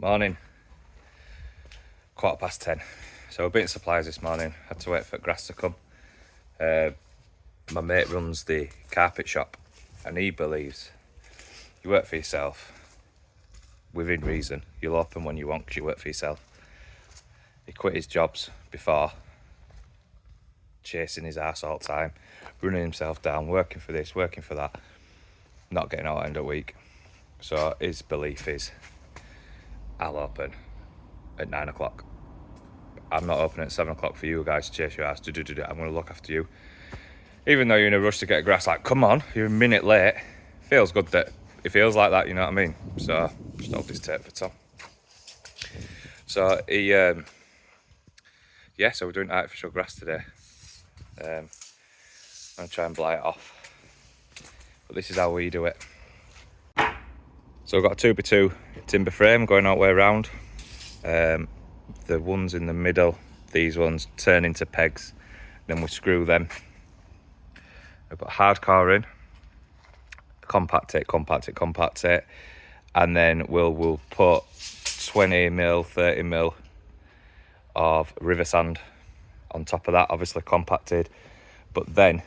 Morning, 10:15. So we're being supplies this morning. Had to wait for grass to come. My mate runs the carpet shop and he believes you work for yourself within reason. You'll open when you want because you work for yourself. He quit his jobs before, chasing his ass all the time, running himself down, working for this, working for that, not getting out at the end of the week. So his belief is, I'll open at 9 o'clock. I'm not opening at 7 o'clock for you guys to chase your ass. I'm going to look after you. Even though you're in a rush to get grass, like, come on, you're a minute late. Feels good that it feels like that, you know what I mean? So, just hold this tape for Tom. So, so we're doing artificial grass today. I'm going to try and blight it off. But this is how we do it. So we've got a 2x2 timber frame going all the way around. The ones in the middle, these ones, turn into pegs. Then we screw them. We put hardcore in, compact it, and then we'll put 20mm, 30mm of river sand on top of that, obviously compacted. But then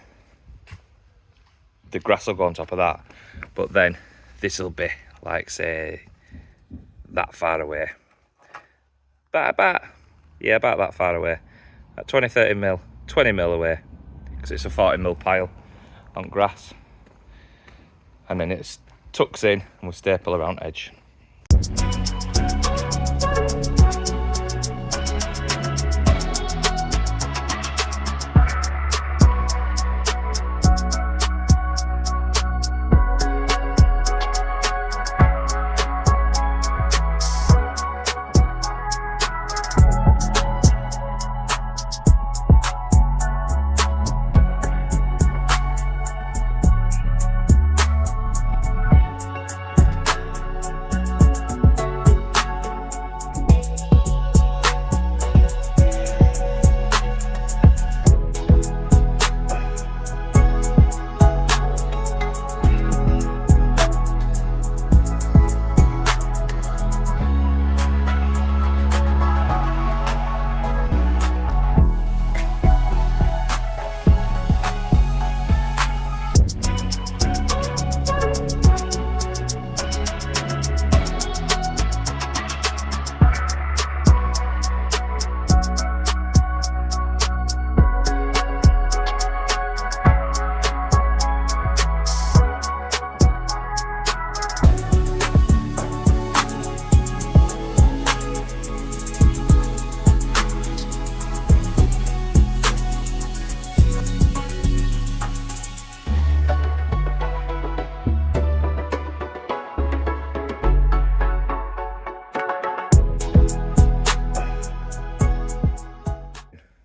the grass will go on top of that. But then this will be like, say, that far away. About that far away. At 20mm away, because it's a 40mm pile on grass. And then it tucks in and we'll staple around edge.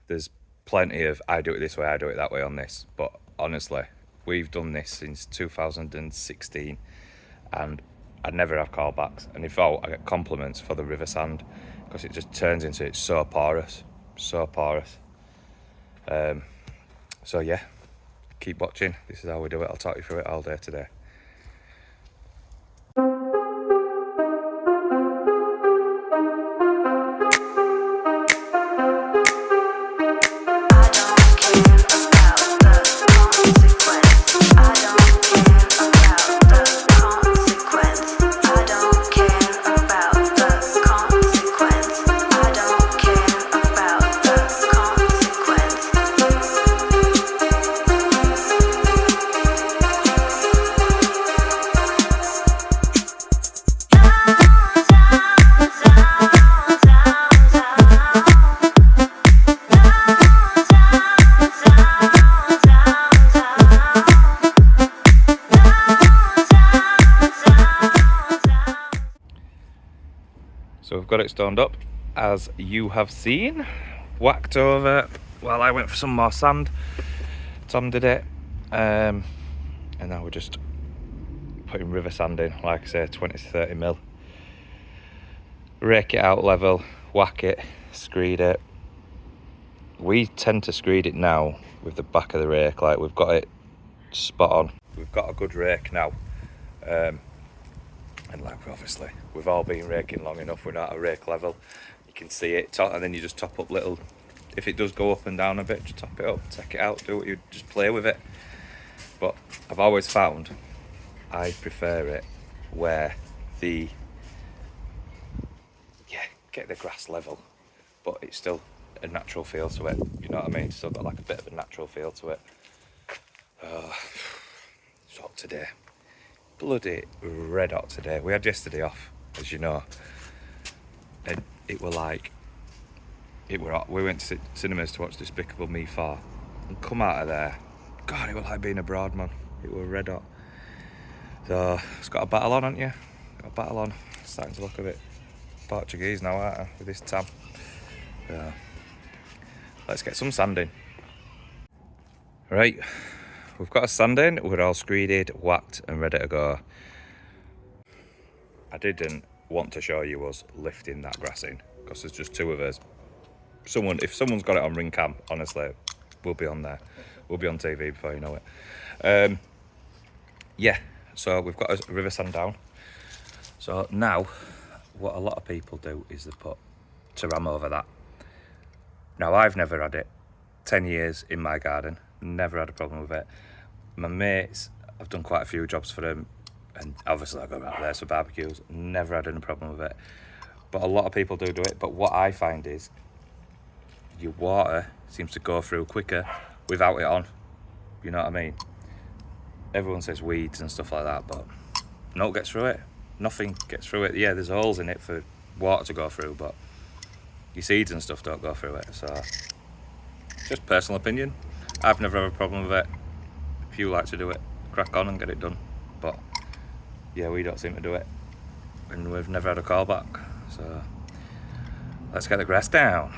There's plenty of I do it this way, I do it that way on this, but honestly, we've done this since 2016 and I never have callbacks. And in fact, I get compliments for the river sand because it just turns into, it's so porous. So yeah, keep watching. This is how we do it. I'll talk you through it all day today. So we've got it stoned up, as you have seen, whacked over while I went for some more sand. Tom did it, and now we're just putting river sand in, like I say, 20 to 30mm. Rake it out level, whack it, screed it. We tend to screed it now with the back of the rake, like we've got it spot on. We've got a good rake now. And like obviously we've all been raking long enough, we're not at rake level. You can see it, and then you just top up little, if it does go up and down a bit, just top it up, take it out, do what you, just play with it. But I've always found I prefer it where get the grass level, but it's still a natural feel to it, you know what I mean? It's still got like a bit of a natural feel to it. It's hot today, bloody red hot today. We had yesterday off, as you know, and it were hot. We went to cinemas to watch Despicable Me 4, and come out of there, God, it was like being abroad, man. It were red hot. So it's got a battle on, haven't you? Got a battle on. Starting to look a bit Portuguese now, aren't I, with this tan. Let's get some sanding. Right, we've got a sanding. We're all screeded, whacked, and ready to go. I didn't want to show you us lifting that grass in because there's just two of us. If someone's got it on ring cam, honestly, we'll be on there. We'll be on TV before you know it. Yeah, so we've got a river sand down. So now, what a lot of people do is they put Taram over that. Now, I've never had it. 10 years in my garden, never had a problem with it. My mates, I've done quite a few jobs for them, and obviously I go out there for barbecues, never had any problem with it. But a lot of people do it, but what I find is your water seems to go through quicker without it on, you know what I mean? Everyone says weeds and stuff like that, but no, it gets through it. Nothing gets through it. Yeah, there's holes in it for water to go through, but your seeds and stuff don't go through it. So, just personal opinion. I've never had a problem with it. If you like to do it, crack on and get it done. But yeah, we don't seem to do it, and we've never had a call back. So let's get the grass down.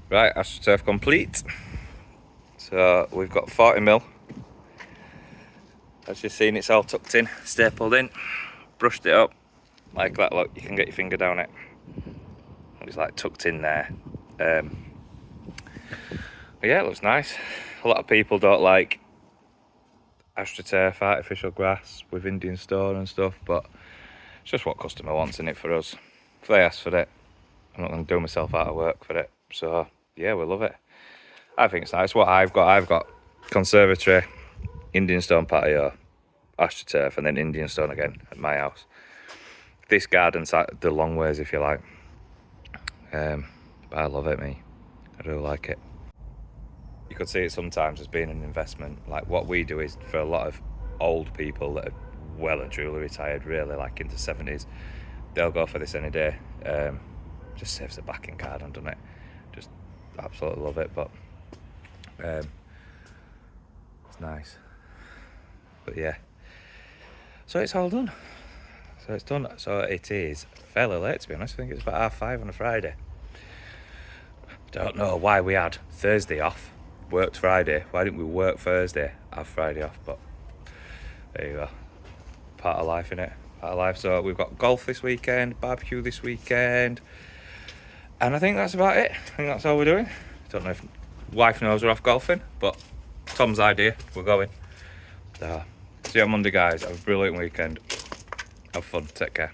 Right, AstroTurf complete. So we've got 40 mil. As you've seen, it's all tucked in, stapled in, brushed it up like that. Look, you can get your finger down it. It's like tucked in there. But yeah, it looks nice. A lot of people don't like AstroTurf, artificial grass with Indian stone and stuff, but it's just what customer wants in it for us. If they ask for it, I'm not going to do myself out of work for it. So yeah, we love it. I think it's nice. What I've got conservatory, Indian stone patio, AstroTurf, and then Indian stone again at my house. This garden's the long ways, if you like. But I love it, me. I really like it. You could see it sometimes as being an investment. Like what we do is for a lot of old people that are well and truly retired, really like into 70s, they'll go for this any day. Just saves the backing card on, doesn't it? Just absolutely love it. But it's nice. But yeah, so it's all done. So it's done. So it is fairly late, to be honest. I think it's about 5:30 on a Friday. Don't know why we had Thursday off, worked Friday. Why didn't we work Thursday, have Friday off? But there you go. Part of life, innit? Part of life. So we've got golf this weekend, barbecue this weekend, and I think that's about it. I think that's all we're doing. Don't know if wife knows we're off golfing, but Tom's idea. We're going. So see you on Monday, guys. Have a brilliant weekend. Have fun. Take care.